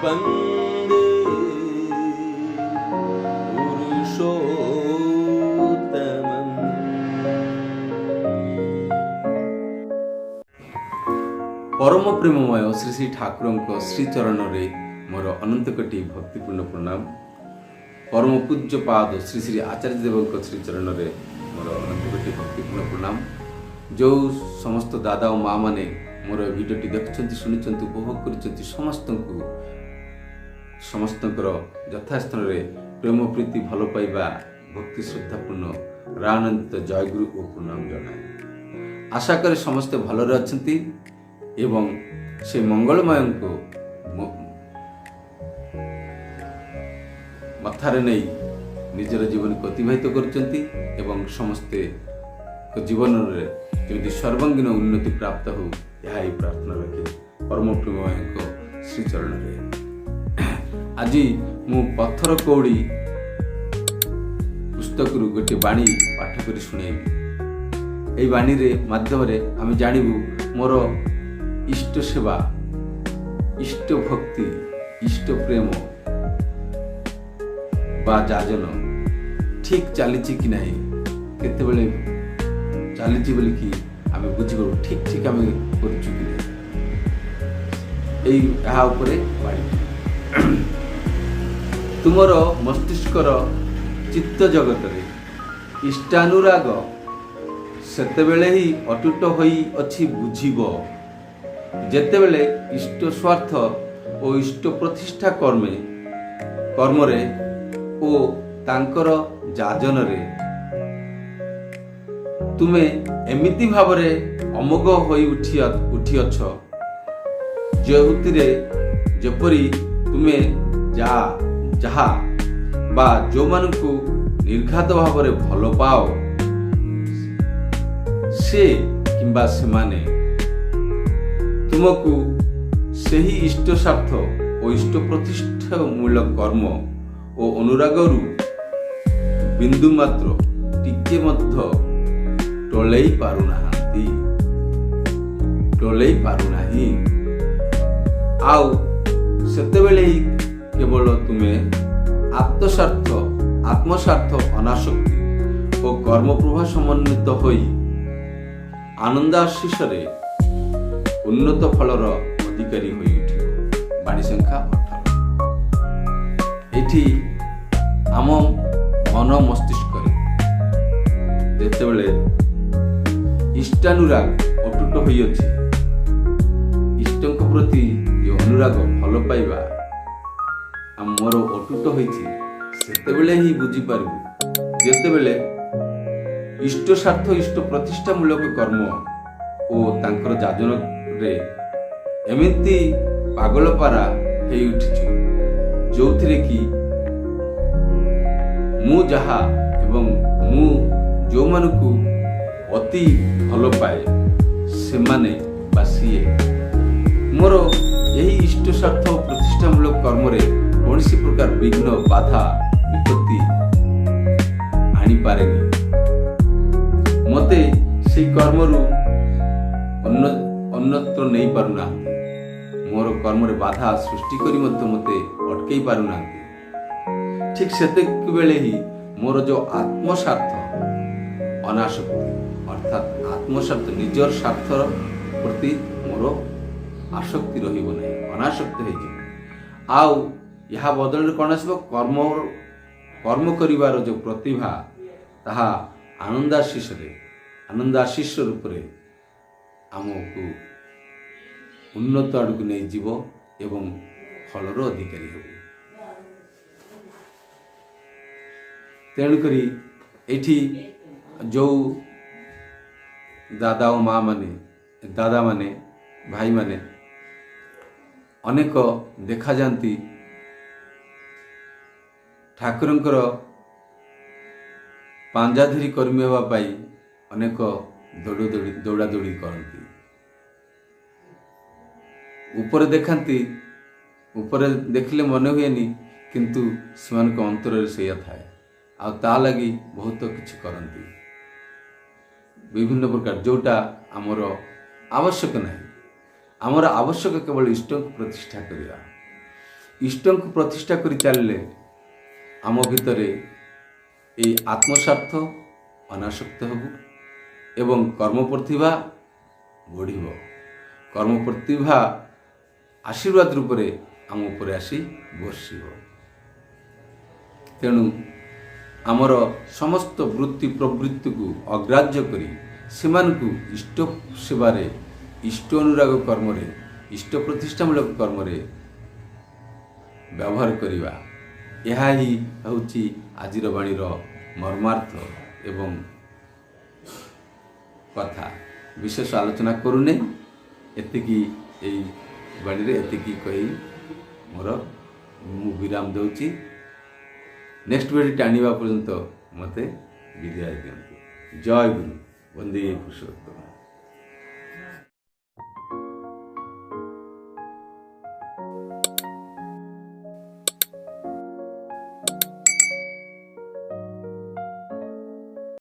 वन्दे पुरुषोत्तमम्। परम प्रेममय श्री श्री ठाकुर श्री चरण रे मोर अनंत कोटि भक्तिपूर्ण प्रणाम। परम पूज्य पाद श्री श्री आचार्य देव श्री चरण रे मोर अनंत कोटि भक्तिपूर्ण प्रणाम। जो समस्त दादा और माँ माने मोर भिडियोटी देखुछंती सुनिछंती उपभोग करिछंती समस्तंकर यथास्थान रे प्रेम प्रीति भल पाइबा भक्ति श्रद्धापूर्ण रानंदित जयगुरु और प्रणाम जनाए। आशा करे समस्ते भलरे अछंती एवं से मंगलमय को मथारे नहीं निजर जीवन को अतिबाहित करछंती एवं समस्ते जीवन रे जमी सर्वांगीन उन्नति प्राप्त हो यह प्रार्थना रखे परम प्रेममय श्री चरण रे। आज मु पत्थर कौड़ी पुस्तक गोटे बाणी पाठ कर शुणेबी। यही बाणी रे माध्यम रे आम जानबू मोर इष्ट सेवा, इष्ट भक्ति, इष्ट प्रेम बा जाजन ठीक चली कि नहीं, केतेबेले चली बोली कि आम बुझीपारू ठीक ठीक आम कर बाड़ी तुमर मस्तिष्कर चित्त जगत रे इष्टानुराग सेतेबेले ही अटूट होई अछि बुझीब जेतेबेले इष्ट स्वार्थ और इष्ट प्रतिष्ठा कर्मरे ओ तांकर जाजन रे तुमे एमिति भावरे अमोघ होई उठी अछ जेहुतिरे जेपरी तुमे जहा बा जो मानकु निर्घात भावरे भल पाओ से किंबा से माने तुमको सही इष्ट स्वार्थ और इष्ट प्रतिष्ठा मूलक कर्म और अनुरागरु बिंदु मात्र टिके मध्य टोलई पारुनाही आउ सेतेबेले केवल तुमे आत्मस्वार्थ अनासक्ति और कर्म प्रभा समन्वित होई आनंदाशीषरे उन्नत फलर अधिकारी होई उठिब। बाणी संख्या 18 एठी आम मन मस्तिष्क जेतेबेले इष्टानुराग अटूट होई अछि इष्टक प्रति जो अनुराग भल पाइबा मोर अटूट होइछि सेतेबेले ही बुझी पारिबु जेतेबेले इष्ट स्वार्थ इष्ट प्रतिष्ठा मूलक कर्म ओ तांकर जाजन रे एमिति पागल पारा हेई उठिछु जो थिरे कि मु जहा एवं मु जो मानकु अति भल पाए से माने बासिए मोर यही इष्ट स्वार्थ प्रतिष्ठा मूलक कर्म रे कौनसी प्रकार विघ्न बाधा विपत्ति आनी पारेनी मते से कर्मरु अन्यत्र नहीं पारुना मोर कर्म रे बाधा सृष्टि करी मते अटकई पारुना। ठीक सेते बेले ही मोर जो आत्मस्वार्थ अनासक्ति अर्थात आत्मस्वार्थ निजर स्वार्थ प्रति मोर आसक्ति रहिबो नहीं अनासक्त हो आउ यह बदल कौन आसब कर्म करिवार जो प्रतिभा ताहा आनंदाशीष रूप से आमको उन्नत आड़ को नहीं जीव एवं फलर अधिकारी हो। तेणुकरी एठी जो दादा और माँ माने भाई माने अनेक देखा जाती ठाकुरंकर पांजाधरी कर्मी होगापाई अनेक दौड़ा दौड़ी करती ऊपर देखाती ऊपर देखले मन हुए किंतु से अंतर से थाए आ लगी बहुत किछि करती विभिन्न प्रकार जोटा आमर आवश्यक नहीं आमर आवश्यक केवल इष्ट प्रतिष्ठा करवा ଇଷ୍ଟଙ୍କୁ ପ୍ରତିଷ୍ଠା କରି ଚାଲିଲେ ଆମ ଭିତରେ এই ଆତ୍ମସ୍ୱାର୍ଥ ଅନାସକ୍ତ ହେବ ଏବଂ କର୍ମ ପ୍ରତିଭା ବଢ଼ିବ। କର୍ମ ପ୍ରତିଭା ଆଶୀର୍ବାଦ ରୂପରେ ଆମ ଉପରେ ଆସି ବର୍ଷିବ। ତେଣୁ ଆମର ସମସ୍ତ ବୃତ୍ତି ପ୍ରବୃତ୍ତିକୁ ଅଗ୍ରାହ୍ୟ କରି ସେମାନଙ୍କୁ ଇଷ୍ଟ ସେବାରେ, ଇଷ୍ଟ ଅନୁରାଗ କର୍ମରେ, ଇଷ୍ଟ ପ୍ରତିଷ୍ଠାମୂଳକ କର୍ମରେ ବ୍ୟବହାର କରିବା, ଏହା ହିଁ ହେଉଛି ଆଜିର ବାଣୀର ମର୍ମାର୍ଥ ଏବଂ କଥା। ବିଶେଷ ଆଲୋଚନା କରୁନି, ଏତିକି ଏଇ ବାଣୀରେ ଏତିକି କହି ମୁଁ ବିରାମ ଦେଉଛି। ନେକ୍ସଟ ଭିଡ଼ିଓଟି ଆଣିବା ପର୍ଯ୍ୟନ୍ତ ମୋତେ ବିଦାୟ ଦିଅନ୍ତୁ। ଜୟ ଗୁରୁ, ବନ୍ଦେ ପୁରୁଷୋତ୍ତମ।